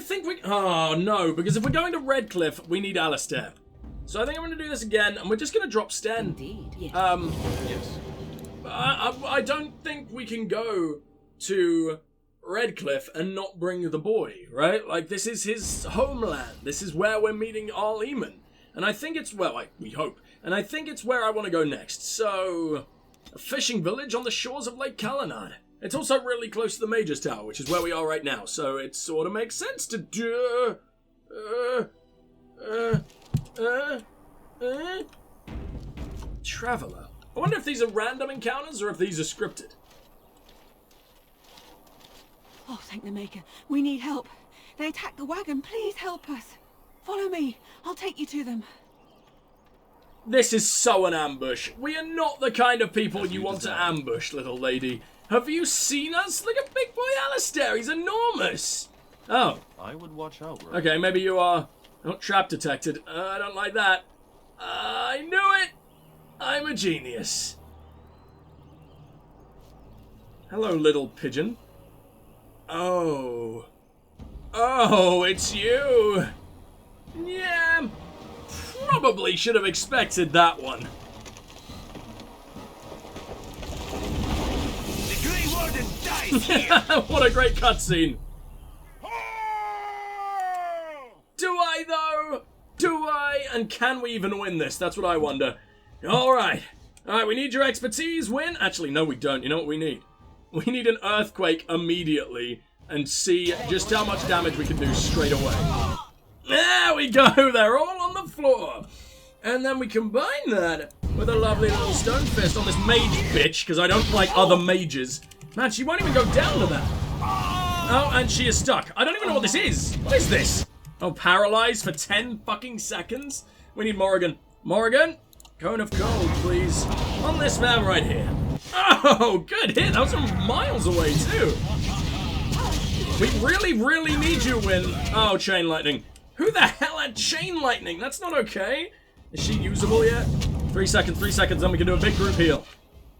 I think we... Oh, no, because if we're going to Redcliffe, we need Alistair. So I think I'm going to do this again, and we're just going to drop Sten. Indeed, yes. Yes. I don't think we can go to Redcliffe and not bring the boy, right? Like, this is his homeland. This is where we're meeting Arleman. And I think it's, well, we hope. And I think it's where I want to go next. So, a fishing village on the shores of Lake Calenad. It's also really close to the Mage's Tower, which is where we are right now. So it sort of makes sense to do... Traveler. I wonder if these are random encounters or if these are scripted. Oh, thank the Maker. We need help. They attacked the wagon. Please help us. Follow me. I'll take you to them. This is so an ambush. We are not the kind of people you want to ambush, little lady. Have you seen us? Look at big boy Alistair. He's enormous. Oh. I would watch out. Right? Okay, maybe you are not trap detected. I don't like that. I knew it. I'm a genius. Hello, little pigeon. Oh. Oh, it's you. Yeah. Probably should have expected that one. The Grey Warden dies here! What a great cutscene. Do I, though? Do I? And can we even win this? That's what I wonder. Alright. Alright, we need your expertise. Win? Actually, no, we don't. You know what we need? We need an earthquake immediately and see just how much damage we can do straight away. There we go. They're all on the floor. And then we combine that with a lovely little stone fist on this mage bitch, because I don't like other mages. Man, she won't even go down to that. Oh, and she is stuck. I don't even know what this is. What is this? Oh, paralyzed for 10 fucking seconds? We need Morrigan. Morrigan, cone of cold, please. On this man right here. Oh, good hit. That was from miles away, too. We really, really need you, Win. Oh, chain lightning. Who the hell had chain lightning? That's not okay. Is she usable yet? 3 seconds, 3 seconds, then we can do a big group heal.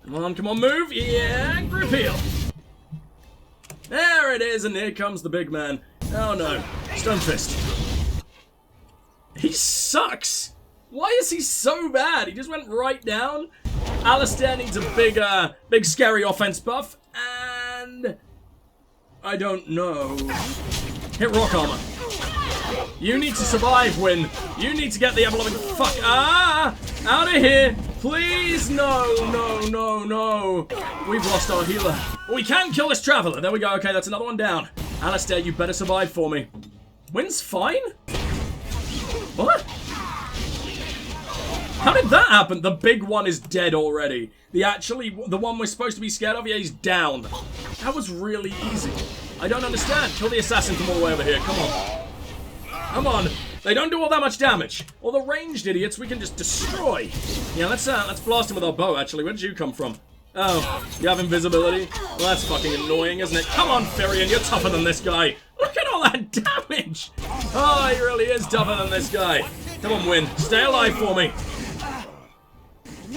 Come on, move. Yeah, group heal. There it is, and here comes the big man. Oh no, Stonefist. He sucks. Why is he so bad? He just went right down. Alistair needs a big scary offense buff, and I don't know. Hit rock armor. You need to survive, Win. You need to get the ever-loving fuck out of here. Please, no. We've lost our healer. We can kill this traveler. There we go. Okay, that's another one down. Alistair, you better survive for me. Win's fine? What? How did that happen? The big one is dead already. The one we're supposed to be scared of, yeah, he's down. That was really easy. I don't understand. Kill the assassin from all the way over here. Come on. Come on. They don't do all that much damage. All the ranged idiots we can just destroy. Yeah, let's blast him with our bow, actually. Where did you come from? Oh, you have invisibility? Well, that's fucking annoying, isn't it? Come on, Firion, you're tougher than this guy. Look at all that damage. Oh, he really is tougher than this guy. Come on, Win. Stay alive for me.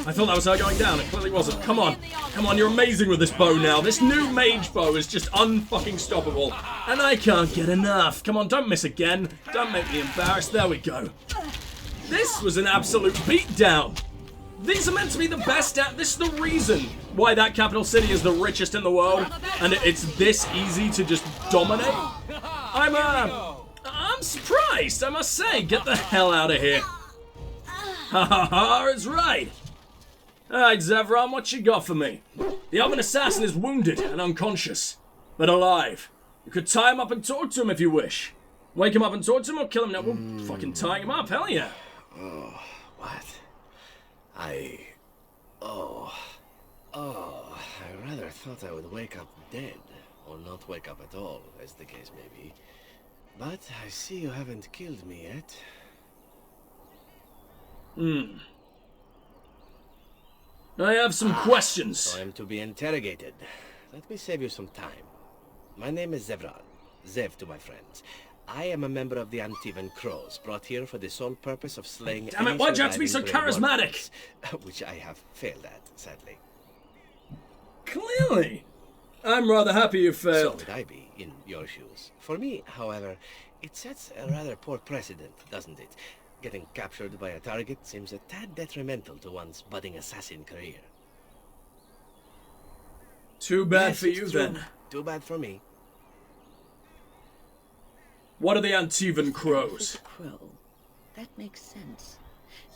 I thought that was her going down. It clearly wasn't. Come on. Come on, you're amazing with this bow now. This new mage bow is just unfucking stoppable. And I can't get enough. Come on, don't miss again. Don't make me embarrassed. There we go. This was an absolute beatdown. These are meant to be the best at... This is the reason why that capital city is the richest in the world. And it's this easy to just dominate. I'm surprised, I must say. Get the hell out of here. Ha ha ha, it's right. Alright, Zevran, what you got for me? The elven assassin is wounded and unconscious, but alive. You could tie him up and talk to him if you wish. Wake him up and talk to him or kill him now. We'll fucking tie him up, hell yeah. Oh, what? I rather thought I would wake up dead, or not wake up at all, as the case may be. But I see you haven't killed me yet. I have some questions. So I'm to be interrogated. Let me save you some time. My name is Zevran. Zev to my friends. I am a member of the Antivan Crows, brought here for the sole purpose of slaying... Damn it, why'd you have to be so charismatic? Which I have failed at, sadly. Clearly. I'm rather happy you So failed. would I be, in your shoes. For me, however, it sets a rather poor precedent, doesn't it? Getting captured by a target seems a tad detrimental to one's budding assassin career. Too bad Yes, for it's you, true. then. Too bad for me. What are the Antivan Crows? Crow. That makes sense.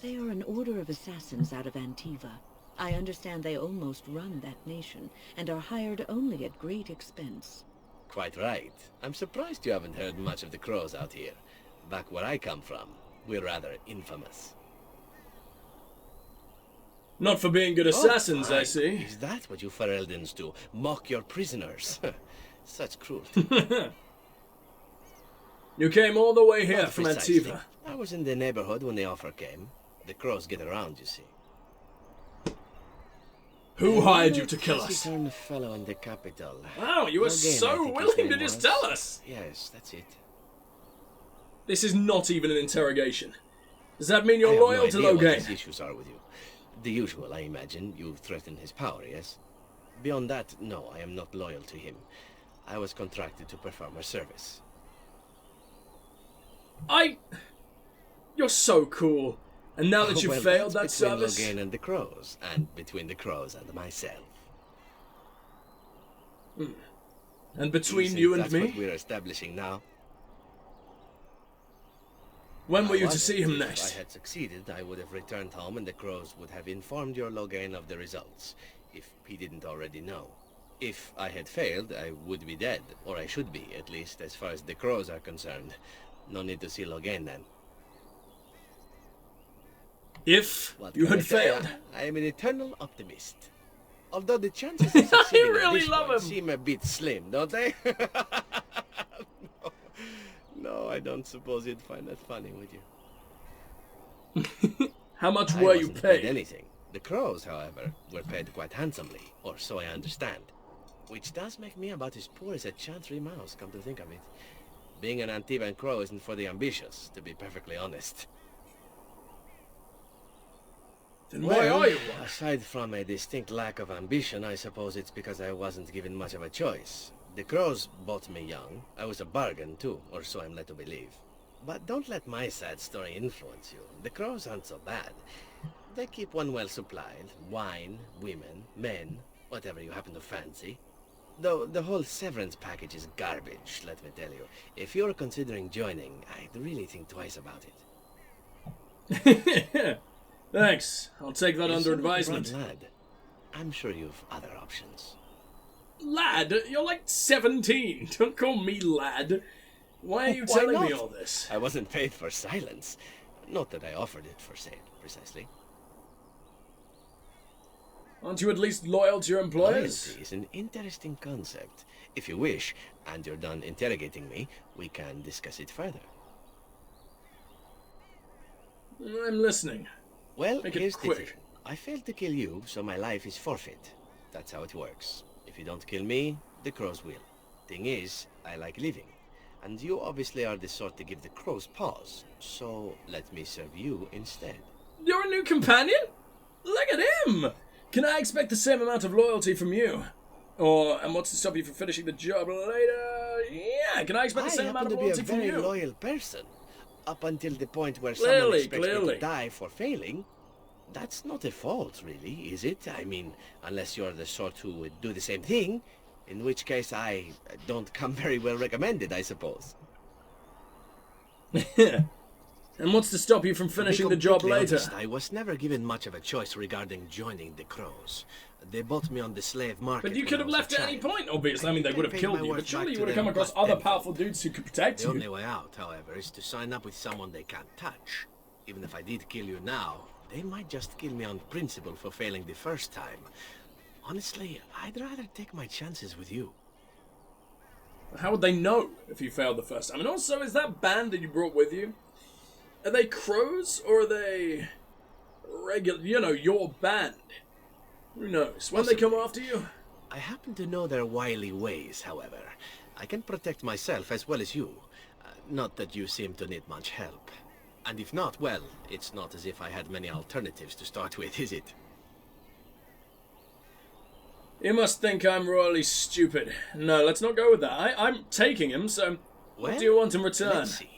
They are an order of assassins out of Antiva. I understand they almost run that nation, and are hired only at great expense. Quite right. I'm surprised you haven't heard much of the crows out here. Back where I come from, we're rather infamous. Not for being good assassins, I fine. see. Is that what you Fereldens do? Mock your prisoners? Such cruelty. You came all the way here Not from precisely. Antiva. I was in the neighborhood when the offer came. The crows get around, you see. Who hired you to kill us? Taciturn fellow in the capital. Wow, you were Logain, I so think his willing to name just was. tell us. Yes, that's it. This is not even an interrogation. Does that mean I you're have loyal no to idea what his Logain? issues are with you. The usual, I imagine. You threaten his power, yes? Beyond that, no, I am not loyal to him. I was contracted to perform a service. You're so cool. And now that you've Well, failed that that's between service... Logain and the crows, and between the crows and myself. And between think you and that's me? what we're establishing now. When were I you to wasn't. see him If next? I had succeeded, I would have returned home and the crows would have informed your Logain of the results, if he didn't already know. If I had failed, I would be dead, or I should be, at least as far as the crows are concerned. No need to see Logain then. If What you can I had tell ya? failed? I am an eternal optimist. Although the chances of succeeding really at this love point him. seem a bit slim, don't they? No, I don't suppose you'd find that funny, would you? How much I were you wasn't paid? anything. The crows, however, were paid quite handsomely, or so I understand. Which does make me about as poor as a chantry mouse, come to think of it. Being an Antivan crow isn't for the ambitious, to be perfectly honest. Then why are you one? Aside from a distinct lack of ambition, I suppose it's because I wasn't given much of a choice. The crows bought me young. I was a bargain, too, or so I'm led to believe. But don't let my sad story influence you. The crows aren't so bad. They keep one well supplied. Wine, women, men, whatever you happen to fancy. Though the whole severance package is garbage, let me tell you. If you're considering joining, I'd really think twice about it. Thanks. I'll take that You under seem like a advisement. bright lad. I'm sure you've other options. Lad, you're like 17. Don't call me lad. Why are you Why telling me not? all this? I wasn't paid for silence. Not that I offered it for sale, precisely. Aren't you at least loyal to your employers? Loyalty is an interesting concept. If you wish, and you're done interrogating me, we can discuss it further. I'm listening. Well, Make it here's the quick. thing. I failed to kill you, so my life is forfeit. That's how it works. If you don't kill me, the crows will. Thing is, I like living. And you obviously are the sort to give the crows pause. So let me serve you instead. You're a new companion? Look at him! Can I expect the same amount of loyalty from you? And what's to stop you from finishing the job later? Yeah, can I expect the I same amount happen of to be a loyalty from very you? loyal person. Up until the point where Clearly, someone expects me clearly. to die for failing. That's not a fault, really, is it? I mean, unless you're the sort who would do the same thing, in which case I don't come very well recommended, I suppose. And what's to stop you from finishing To be the job completely later? honest, I was never given much of a choice regarding joining the crows. They bought me on the slave market. But you when could I have was a left at any child. point, obviously. I mean, they would have paid killed my you, worth but surely back you to would have them come across quite other tenfold. powerful dudes who could protect The you. only way out, however, is to sign up with someone they can't touch. Even if I did kill you now, they might just kill me on principle for failing the first time. Honestly, I'd rather take my chances with you. How would they know if you failed the first time? And also, is that band that you brought with you? Are they crows or are they regular? You know, your band. Who knows? When they come after you? I happen to know their wily ways, however. I can protect myself as well as you. Not that you seem to need much help. And if not, well, it's not as if I had many alternatives to start with, is it? You must think I'm royally stupid. No, let's not go with that. I'm taking him, so what do you want in return? Let's see.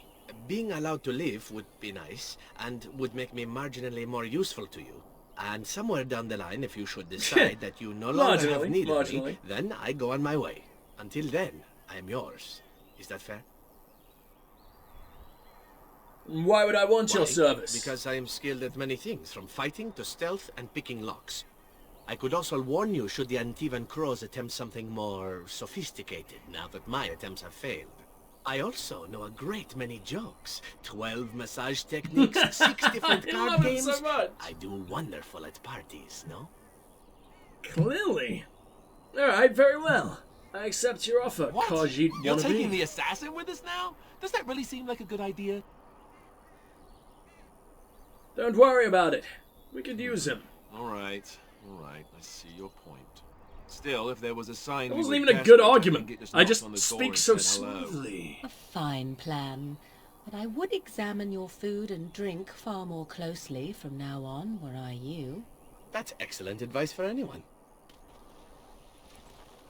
Being allowed to live would be nice, and would make me marginally more useful to you. And somewhere down the line, if you should decide that you no longer have need of me, then I go on my way. Until then, I am yours. Is that fair? Why would I want your service? Because I am skilled at many things, from fighting to stealth and picking locks. I could also warn you should the Antivan crows attempt something more sophisticated, now that my attempts have failed. I also know a great many jokes. 12 massage techniques, 6 different card games. So much. I do wonderful at parties, no? Clearly. Alright, very well. I accept your offer, What? Khajiit You're wannabe. taking the assassin with us now? Does that really seem like a good idea? Don't worry about it. We could use him. Alright, I see your point. Still, if there was a sign... It wasn't even a good argument. I just speak so smoothly. A fine plan. But I would examine your food and drink far more closely from now on, were I you. That's excellent advice for anyone.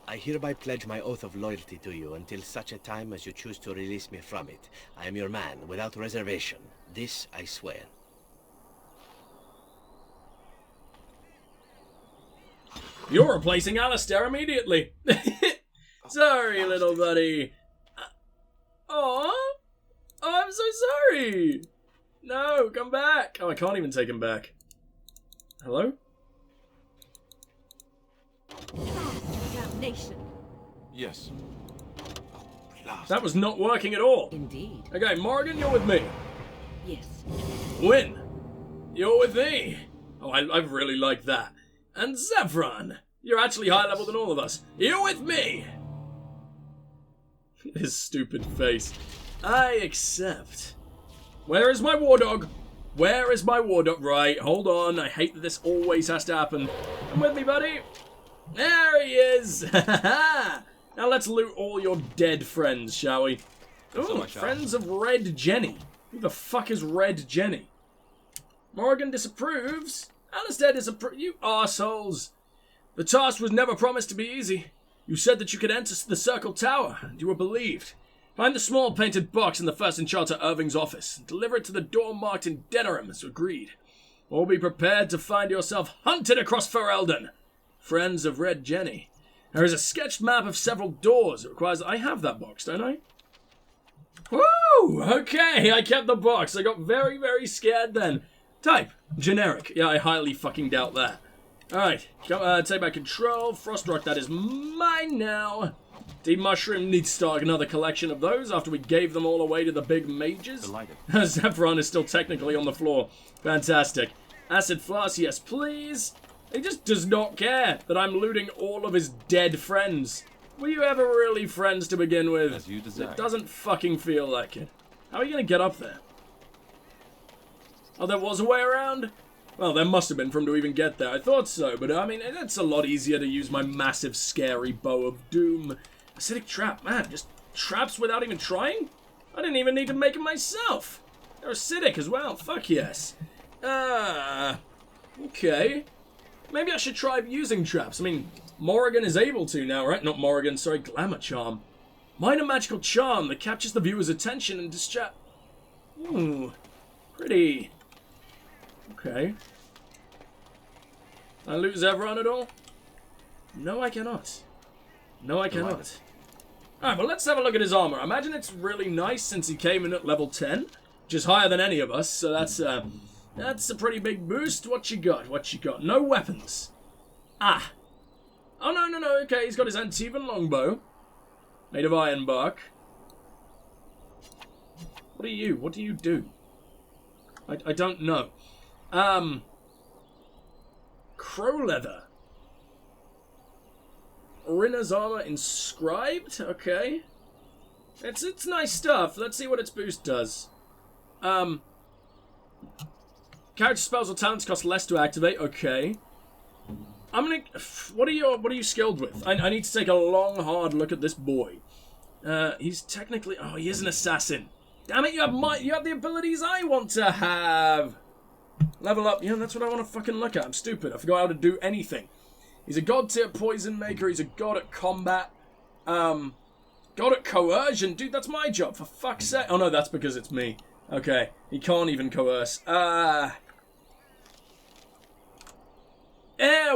I hereby pledge my oath of loyalty to you until such a time as you choose to release me from it. I am your man, without reservation. This I swear. You're replacing Alistair immediately. Sorry, little buddy. Oh, I'm so sorry. No, come back. Oh, I can't even take him back. Hello? Damnation. Yes. That was not working at all. Indeed. Okay, Morgan, you're with me. Yes. Win, you're with me. Oh, I really like that. And Zevran, you're actually higher level than all of us. You're with me. His stupid face. I accept. Where is my war dog? Where is my war dog? Right, hold on. I hate that this always has to happen. Come with me, buddy. There he is. Now let's loot all your dead friends, shall we? Ooh, friends of Red Jenny. Who the fuck is Red Jenny? Morgan disapproves. Alistair disapproves. You arseholes. The task was never promised to be easy. You said that you could enter the Circle Tower, and you were believed. Find the small painted box in the First Enchanter Irving's office, and deliver it to the door marked in Denerim as agreed. Or be prepared to find yourself hunted across Ferelden. Friends of Red Jenny. There is a sketched map of several doors. It requires I have that box, don't I? Woo! Okay, I kept the box. I got very, very scared then. Type. Generic. Yeah, I highly fucking doubt that. Alright, take back control. Frostrock, that is mine now. Deep Mushroom needs to start another collection of those after we gave them all away to the big mages. Delighted. Zephyron is still technically on the floor. Fantastic. Acid Floss, yes please. He just does not care that I'm looting all of his dead friends. Were you ever really friends to begin with? As you desire. It doesn't fucking feel like it. How are you gonna get up there? Oh, there was a way around? Well, there must have been for him to even get there. I thought so, but I mean, it's a lot easier to use my massive, scary bow of doom. Acidic trap, man, just traps without even trying? I didn't even need to make them myself. They're acidic as well, fuck yes. Okay. Maybe I should try using traps. I mean, Morrigan is able to now, right? Not Morrigan, sorry, Glamour Charm. Minor magical charm that captures the viewer's attention and distract... Ooh, pretty... Okay. Can I lose Everon at all? No, I cannot. No, I cannot. Alright, well, let's have a look at his armor. I imagine it's really nice since he came in at level 10, which is higher than any of us, so that's a pretty big boost. What you got? What you got? No weapons. Ah. Oh, no, okay, he's got his Antivan longbow. Made of iron bark. What are you? What do you do? I don't know. Crow leather. Rinna's armor inscribed? Okay. It's nice stuff. Let's see what its boost does. Character spells or talents cost less to activate. Okay. I'm gonna... What are you skilled with? I need to take a long, hard look at this boy. He's technically... Oh, he is an assassin. Damn it, you have the abilities I want to have. Level up. Yeah, that's what I want to fucking look at. I'm stupid. I forgot how to do anything. He's a god tier poison maker. He's a god at combat. God at coercion. Dude, that's my job, for fuck's sake. Oh no, that's because it's me. Okay, he can't even coerce. There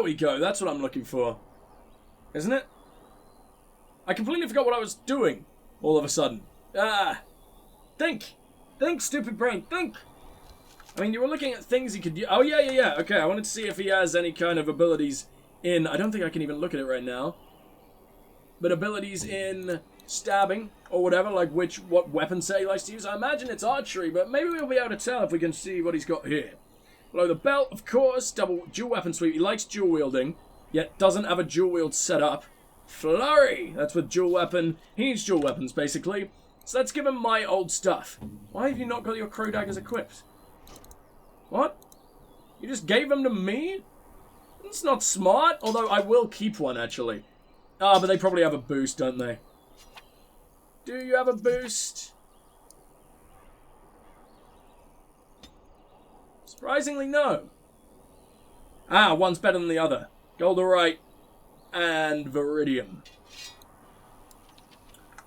we go. That's what I'm looking for. Isn't it? I completely forgot what I was doing all of a sudden. Think. Think, stupid brain. Think. I mean, you were looking at things he could use. Oh, yeah. Okay, I wanted to see if he has any kind of abilities in... I don't think I can even look at it right now. But abilities in stabbing or whatever, like what weapon set he likes to use. I imagine it's archery, but maybe we'll be able to tell if we can see what he's got here. Below the belt, of course, dual weapon sweep. He likes dual wielding, yet doesn't have a dual wield set up. Flurry! That's with dual weapon. He needs dual weapons, basically. So let's give him my old stuff. Why have you not got your crow daggers equipped? What? You just gave them to me? That's not smart. Although I will keep one, actually. Ah, but they probably have a boost, don't they? Do you have a boost? Surprisingly, no. Ah, one's better than the other. Golderite and Viridium.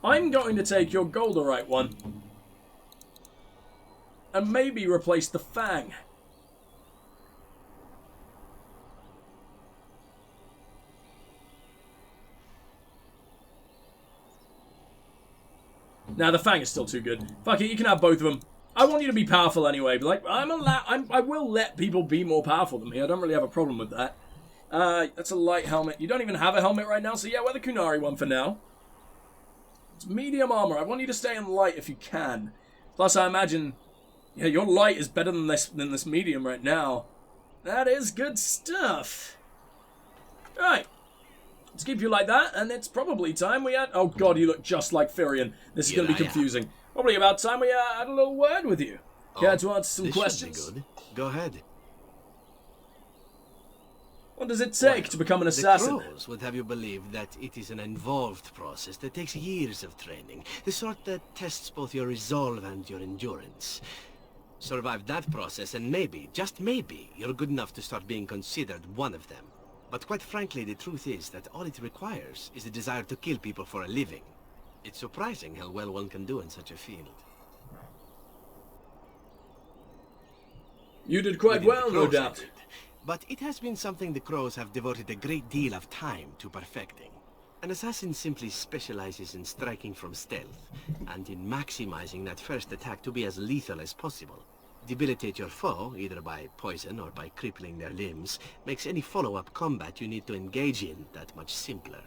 I'm going to take your Golderite one. And maybe replace the Fang. Nah, the Fang is still too good. Fuck it, you can have both of them. I want you to be powerful anyway, but like, I will let people be more powerful than me. I don't really have a problem with that. That's a light helmet. You don't even have a helmet right now, so yeah, wear the Kunari one for now. It's medium armor. I want you to stay in light if you can. Plus, I imagine, yeah, your light is better than this medium right now. That is good stuff. Right. Let's keep you like that, and it's probably time we had... Oh god, you look just like Firion. This is going to be confusing. Probably about time we had a little word with you. Care to answer some questions? Should be good. Go ahead. What does it take to become an assassin? The Crows would have you believe that it is an involved process that takes years of training. The sort that tests both your resolve and your endurance. Survive that process and maybe, just maybe, you're good enough to start being considered one of them. But quite frankly, the truth is that all it requires is a desire to kill people for a living. It's surprising how well one can do in such a field. You did quite well, no doubt. But it has been something the Crows have devoted a great deal of time to perfecting. An assassin simply specializes in striking from stealth, and in maximizing that first attack to be as lethal as possible. Debilitate your foe, either by poison or by crippling their limbs, makes any follow-up combat you need to engage in that much simpler.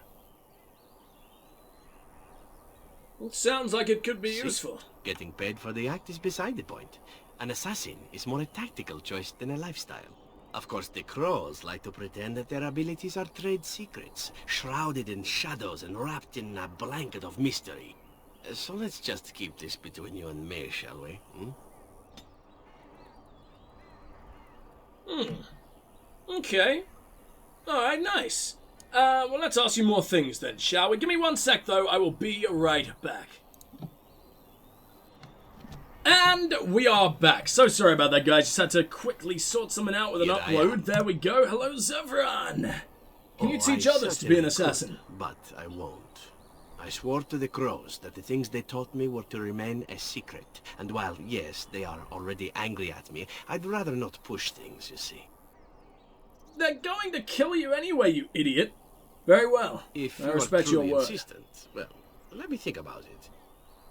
Well, sounds like it could be useful. Getting paid for the act is beside the point. An assassin is more a tactical choice than a lifestyle. Of course, the Crows like to pretend that their abilities are trade secrets, shrouded in shadows and wrapped in a blanket of mystery. So let's just keep this between you and me, shall we? Okay. Alright, nice. Well, let's ask you more things then, shall we? Give me 1 sec, though. I will be right back. And we are back. So sorry about that, guys. Just had to quickly sort something out with an upload. There we go. Hello, Zevran. Can you teach others to be an assassin? But I won't. I swore to the Crows that the things they taught me were to remain a secret. And while, yes, they are already angry at me, I'd rather not push things, you see. They're going to kill you anyway, you idiot. Very well. If I respect your word. Insistent, well, let me think about it.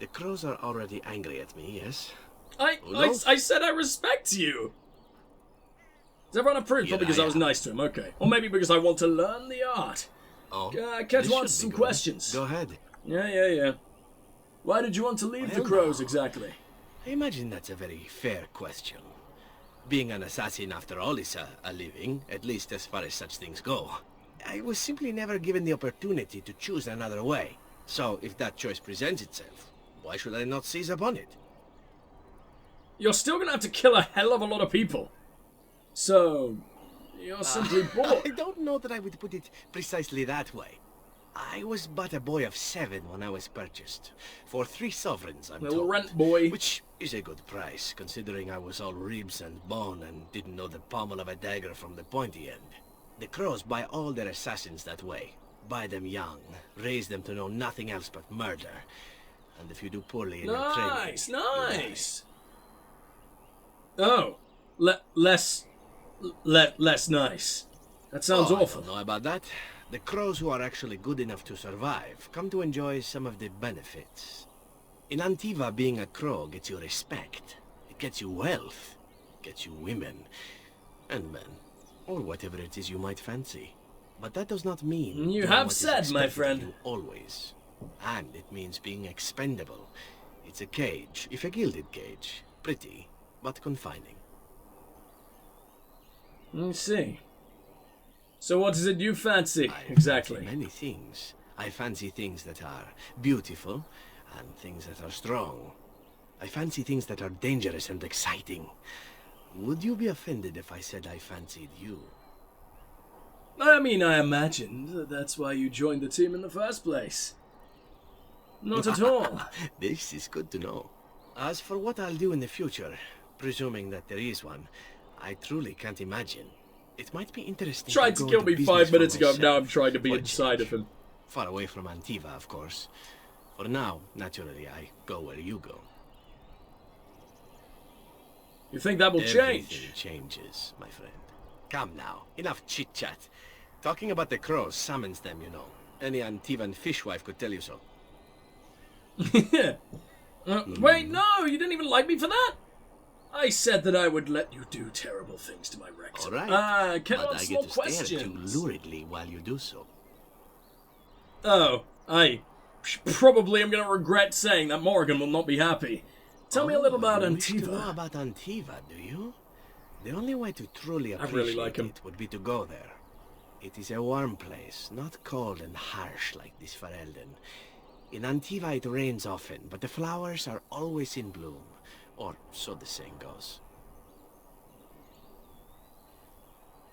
The Crows are already angry at me, yes? I said I respect you. Does everyone approve? Probably because I was nice to him, okay. Or maybe because I want to learn the art. Oh, Care to answer some questions? Go ahead. Yeah. Why did you want to leave the Crows, exactly? I imagine that's a very fair question. Being an assassin, after all, is a living, at least as far as such things go. I was simply never given the opportunity to choose another way. So, if that choice presents itself, why should I not seize upon it? You're still going to have to kill a hell of a lot of people. So, you're simply bored. I don't know that I would put it precisely that way. I was but a boy of 7 when I was purchased. For 3 sovereigns, I'm told. Rent boy. Which is a good price, considering I was all ribs and bone and didn't know the pommel of a dagger from the pointy end. The crows buy all their assassins that way. Buy them young, raise them to know nothing else but murder. And if you do poorly in your training... Nice, nice! Oh, less nice. That sounds awful. I don't know about that. The crows who are actually good enough to survive come to enjoy some of the benefits. In Antiva, being a crow gets you respect. It gets you wealth. Gets you women. And men. Or whatever it is you might fancy. But that does not mean... You doing have what is said, my expected of friend. you always. And it means being expendable. It's a cage, if a gilded cage. Pretty, but confining. I see. So what is it you fancy, I exactly? fancy many things. I fancy things that are beautiful, and things that are strong. I fancy things that are dangerous and exciting. Would you be offended if I said I fancied you? I mean, I imagined that's why you joined the team in the first place. Not at all. This is good to know. As for what I'll do in the future, presuming that there is one, I truly can't imagine. It might be interesting Tried to go kill into me business 5 for minutes ago, myself, now I'm trying to be for inside of change. him. Far away from Antiva, of course. For now, naturally, I go where you go. You think that will Everything change? changes, my friend. Come now, enough chit-chat. Talking about the crows summons them, you know. Any Antivan fishwife could tell you so. Wait, no, you didn't even like me for that? I said that I would let you do terrible things to my rectum. All right, Can but I I ask more get to stare at questions? you luridly while you do so. Oh, I probably am going to regret saying that Morrigan will not be happy. Tell me a little about you wish to know Antiva. about Antiva, do you? The only way to truly I appreciate really like him. it would be to go there. It is a warm place, not cold and harsh like this Ferelden. In Antiva it rains often, but the flowers are always in bloom. Or so the saying goes.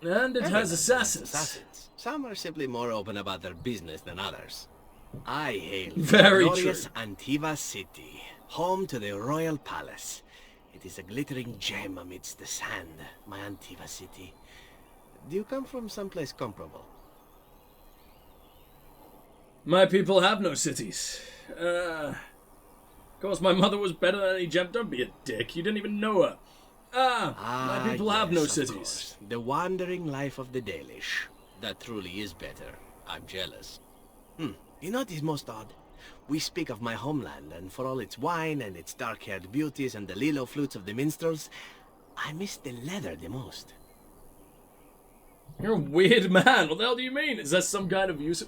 And it Everyone has assassins. assassins. Some are simply more open about their business than others. I hail from Very the glorious true. Antiva city, home to the royal palace. It is a glittering gem amidst the sand, my Antiva city. Do you come from someplace comparable? My people have no cities. Of course, my mother was better than any gem. Don't be a dick. You didn't even know her. My people have no yes, of cities. course. The wandering life of the Dalish. That truly is better. I'm jealous. You know what is most odd? We speak of my homeland, and for all its wine and its dark-haired beauties and the lilo flutes of the minstrels, I miss the leather the most. You're a weird man. What the hell do you mean? Is that some kind of use?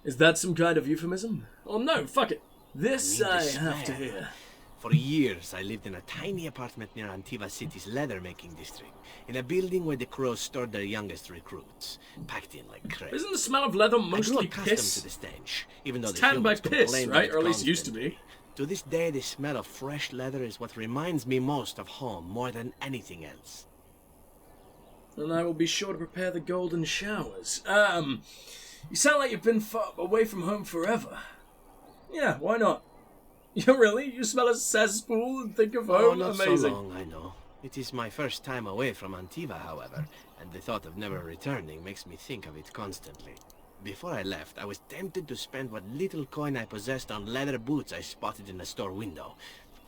Is that some kind of euphemism? Oh no, fuck it. This I I need to have to swear. hear. For years, I lived in a tiny apartment near Antiva City's leather-making district, in a building where the crows stored their youngest recruits, packed in like crap. Isn't the smell of leather I grew mostly accustomed piss? to the stench, even though It's the tanned by humans piss, complained right? about Or at it least used to be. constantly. To this day, the smell of fresh leather is what reminds me most of home, more than anything else. And I will be sure to prepare the golden showers. You sound like you've been far away from home forever. Yeah, why not? You really? You smell a cesspool and think of Oh, home? not Amazing. so long, I know. It is my first time away from Antiva, however, and the thought of never returning makes me think of it constantly. Before I left, I was tempted to spend what little coin I possessed on leather boots I spotted in a store window.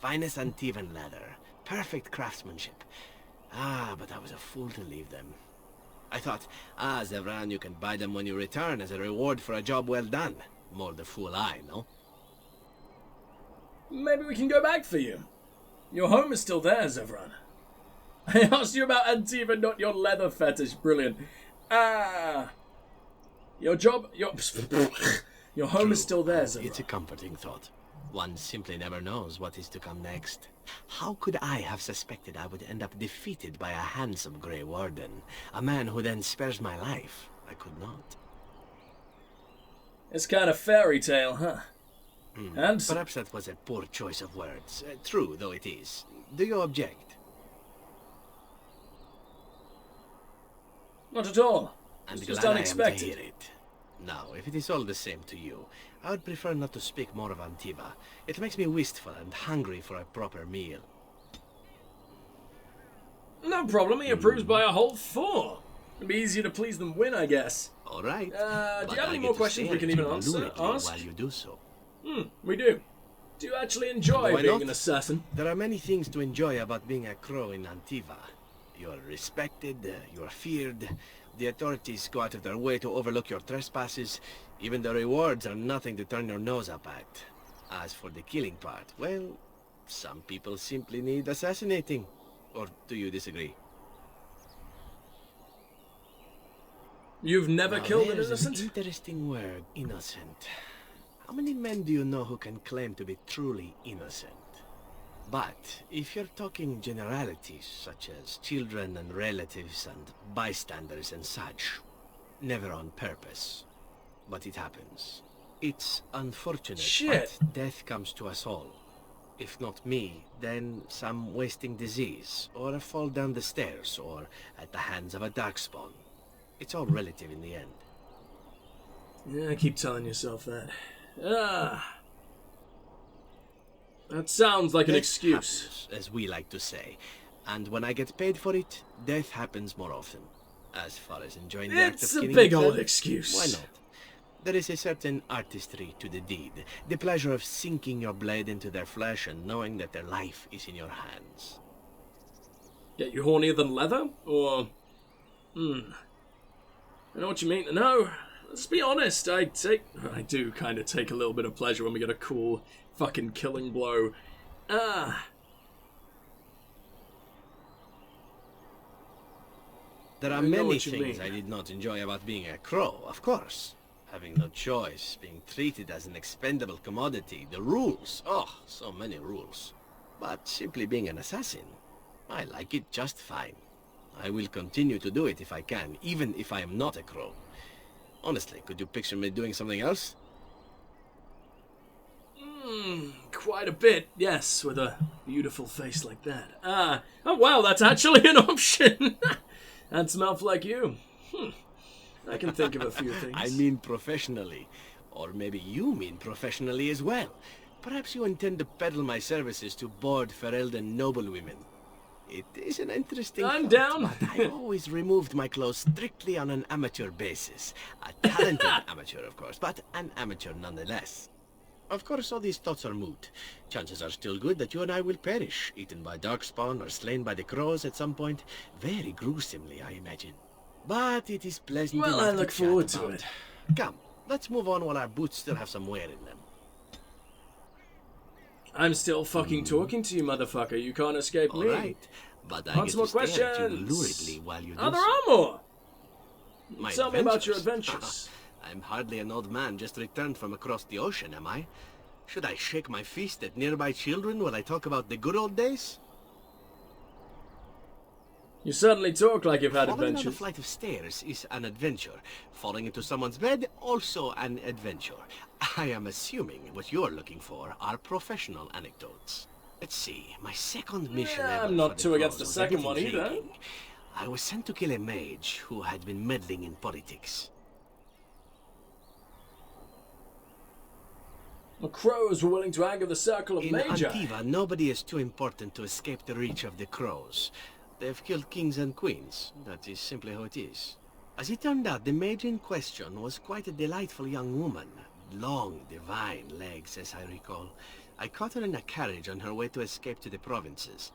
Finest Antivan leather. Perfect craftsmanship. But I was a fool to leave them. I thought, Zevran, you can buy them when you return as a reward for a job well done. More the fool I, no? Maybe we can go back for you. Your home is still there, Zevran. I asked you about Antiva, not your leather fetish. Brilliant. Your job, your home is still there, Zevran. It's a comforting thought. One simply never knows what is to come next. How could I have suspected I would end up defeated by a handsome Grey Warden? A man who then spares my life? I could not. It's kind of fairy tale, huh? And Perhaps that was a poor choice of words. True, though it is. Do you object? not at all. I'm It's just glad I am to unexpected. hear it. Now, if it is all the same to you, I would prefer not to speak more of Antiva. It makes me wistful and hungry for a proper meal. No problem, he approves by a whole 4. It'd be easier to please than win, I guess. All right. Do you have any more questions we can even ask? While you do so. We do. Do you actually enjoy Why being not? an assassin? There are many things to enjoy about being a crow in Antiva. You are respected, you are feared. The authorities go out of their way to overlook your trespasses. Even the rewards are nothing to turn your nose up at. As for the killing part, well, some people simply need assassinating. Or do you disagree? You've never Now, killed an there's innocent? An interesting word, innocent. How many men do you know who can claim to be truly innocent? But if you're talking generalities, such as children and relatives and bystanders and such, never on purpose. But it happens. It's unfortunate, Shit. but death comes to us all. If not me, then some wasting disease, or a fall down the stairs, or at the hands of a Darkspawn. It's all relative in the end. Yeah, keep telling yourself that. That sounds like an Death excuse. happens, as we like to say. And when I get paid for it, death happens more often. As far as enjoying the act of It's a killing big itself, old excuse. why not? There is a certain artistry to the deed. The pleasure of sinking your blade into their flesh and knowing that their life is in your hands. Get you hornier than leather? Or... I know what you mean. No, let's be honest. I do kind of take a little bit of pleasure when we get a cool fucking killing blow. There I are know many what you things mean. I did not enjoy about being a crow, of course. Having no choice, being treated as an expendable commodity, the rules. Oh, so many rules. But simply being an assassin, I like it just fine. I will continue to do it if I can, even if I am not a crow. Honestly, could you picture me doing something else? Quite a bit, yes, with a beautiful face like that. Oh wow, that's actually an option. That's mouth like you. I can think of a few things. I mean professionally. Or maybe you mean professionally as well. Perhaps you intend to peddle my services to bored Ferelden noblewomen. It is an interesting I'm thought, down. But I've always removed my clothes strictly on an amateur basis. A talented amateur, of course, but an amateur nonetheless. Of course, all these thoughts are moot. Chances are still good that you and I will perish, eaten by Darkspawn or slain by the crows at some point. Very gruesomely, I imagine. But it is pleasant Well, enough I look to chat forward to about. it. Come, let's move on while our boots still have some wear in them. I'm still fucking talking to you, motherfucker. You can't escape All me. right, but I Lots get more to stare at you questions. luridly while you do Oh, there so. are more. My Tell me about your adventures? adventures. I'm hardly an old man just returned from across the ocean, am I? Should I shake my fist at nearby children while I talk about the good old days? You certainly talk like you've had Falling down a adventures. flight of stairs is an adventure. Falling into someone's bed, also an adventure. I am assuming what you're looking for are professional anecdotes. Let's see, my second mission Yeah, ever I'm not for the too against pros the was a second bit one either. intriguing. I was sent to kill a mage who had been meddling in politics. The crows were willing to anger the circle of In Magi. Antiva, nobody is too important to escape the reach of the crows. They've killed kings and queens. That is simply how it is. As it turned out, the mage in question was quite a delightful young woman. Long, divine legs, as I recall. I caught her in a carriage on her way to escape to the provinces.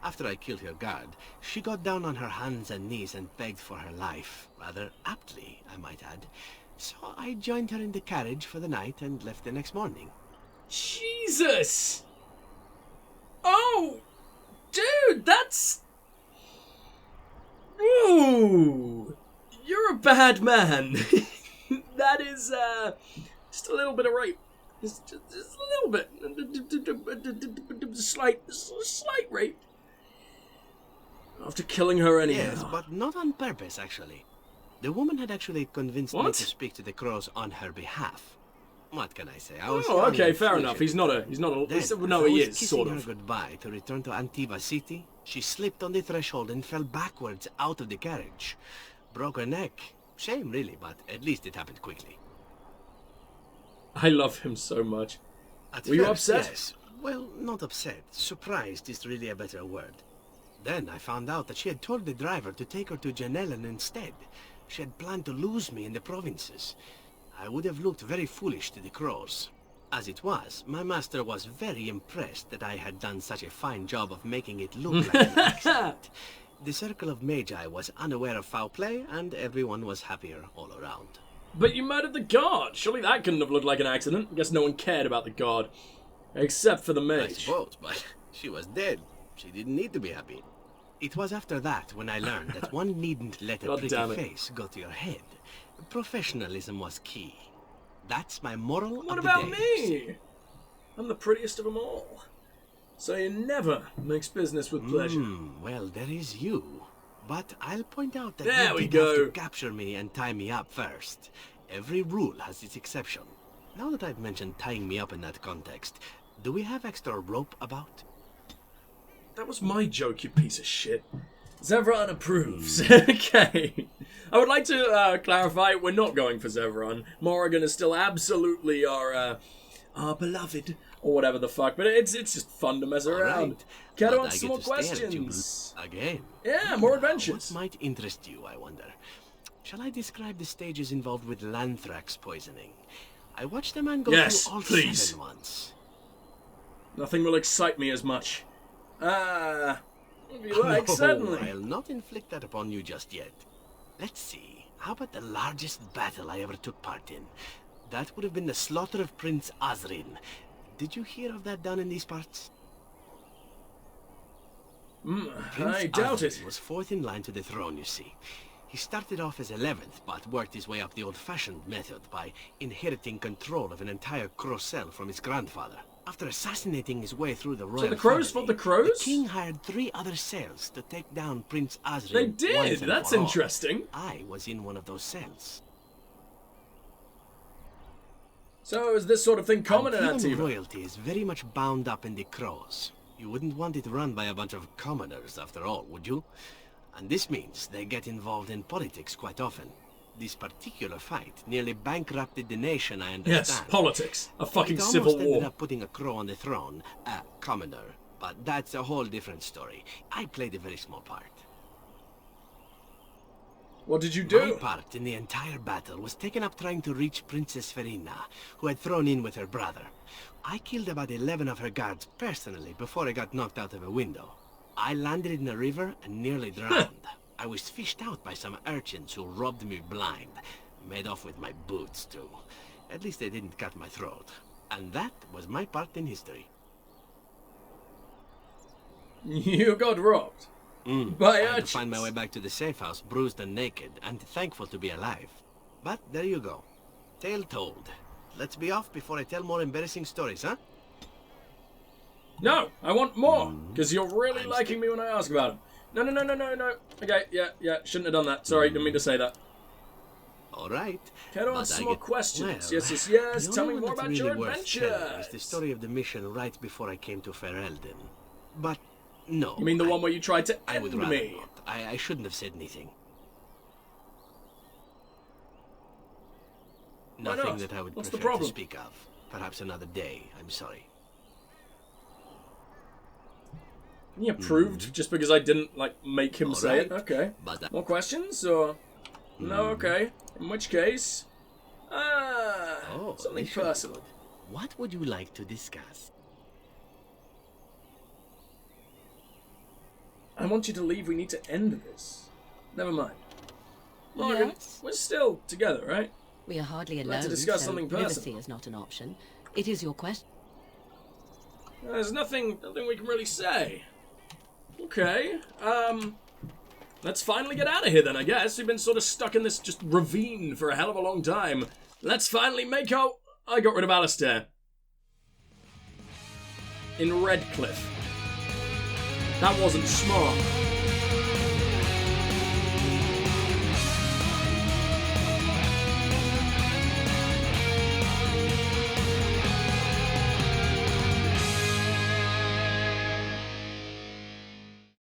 After I killed her guard, she got down on her hands and knees and begged for her life. Rather aptly, I might add. So I joined her in the carriage for the night and left the next morning. Jesus! Oh! Dude, that's... Ooh! You're a bad man. That is, just a little bit of rape. Just a little bit. Slight rape. After killing her anyhow. Yes, but not on purpose, actually. The woman had actually convinced me What? to speak to the crows on her behalf. What can I say? I was Oh, young okay, and fair foolish enough. at He's the not time. a... Then, No, as I he was is, kissing sort her of. goodbye to return to Antiva City, she slipped on the threshold and fell backwards out of the carriage. Broke her neck. Shame, really, but at least it happened quickly. I love him so much. At Were you first, upset? Yes. Well, not upset. Surprised is really a better word. Then I found out that she had told the driver to take her to Janellen instead. She had planned to lose me in the provinces. I would have looked very foolish to the crows. As it was, my master was very impressed that I had done such a fine job of making it look like an accident. The circle of magi was unaware of foul play, and everyone was happier all around. But you murdered the guard. Surely that couldn't have looked like an accident. I guess no one cared about the guard. Except for the I mage. suppose, but she was dead. She didn't need to be happy. It was after that when I learned that one needn't let a God pretty damn it. face go to your head. Professionalism was key. That's my moral What of the about day. me? I'm the prettiest of them all. So you never mix business with pleasure. Well, there is you. But I'll point out that There you we did have go. to capture me and tie me up first. Every rule has its exception. Now that I've mentioned tying me up in that context, do we have extra rope about? That was my joke, you piece of shit. Zevran approves. Okay. I would like to clarify, we're not going for Zevran. Morrigan is still absolutely our beloved, or whatever the fuck, but it's just fun to mess around. Right. Get But on I some get more to stare at you questions. Again. Yeah, more Now, adventures. What might interest you, I wonder? Shall I describe the stages involved with Lanthrax poisoning? I watched a man go Yes, through all please. 7 once. Nothing will excite me as much. If you like, No, certainly. I'll not inflict that upon you just yet. Let's see. How about the largest battle I ever took part in? That would have been the slaughter of Prince Azrin. Did you hear of that down in these parts? I doubt Azrin it. was 4th in line to the throne, you see. He started off as 11th, but worked his way up the old-fashioned method by inheriting control of an entire crow cell from his grandfather. After assassinating his way through the royal the crows family, fought the crows? the king hired 3 other cells to take down Prince Azrin. They once did. and That's for all. interesting. I was in one of those cells. So is this sort of thing common in Antivan Antiva? royalty is very much bound up in the crows. You wouldn't want it run by a bunch of commoners, after all, would you? And this means they get involved in politics quite often. This particular fight nearly bankrupted the nation, I understand. Yes, politics. A fucking It civil almost ended war. up putting a crow on the throne, a commoner. But that's a whole different story. I played a very small part. What did you My do? part in the entire battle was taken up trying to reach Princess Verina, who had thrown in with her brother. I killed about 11 of her guards personally before I got knocked out of a window. I landed in a river and nearly drowned. I was fished out by some urchins who robbed me blind. Made off with my boots, too. At least they didn't cut my throat. And that was my part in history. You got robbed. By I had to urchins. find my way back to the safe house, bruised and naked, and thankful to be alive. But there you go. Tale told. Let's be off before I tell more embarrassing stories, huh? No, I want more, because you're really I'm liking me when I ask about them. No. Okay, yeah, shouldn't have done that. Sorry, didn't mean to say that. All right. Can I But ask I some more get- questions? well, Yes. the Tell only me one more that's about your really worth telling adventures. is the story of the mission right before I came to Ferelden. But no. You mean the one where you tried to I would end rather me? not. I shouldn't have said anything. Why Nothing not? that I would What's the prefer to problem? speak of. Perhaps another day. I'm sorry. He approved just because I didn't make him say it. Alright. Okay. But More questions or no? Okay. In which case, something this should be personal. good. What would you like to discuss? I want you to leave. We need to end this. Never mind. Morgan, Yes? we're still together, right? We are hardly I'd alone, like to discuss so something privacy personal. is not an option. It is your question. There's nothing we can really say. Okay. Let's finally get out of here then, I guess. We've been sort of stuck in this just ravine for a hell of a long time. Let's finally make our... I got rid of Alistair. In Redcliffe. That wasn't smart.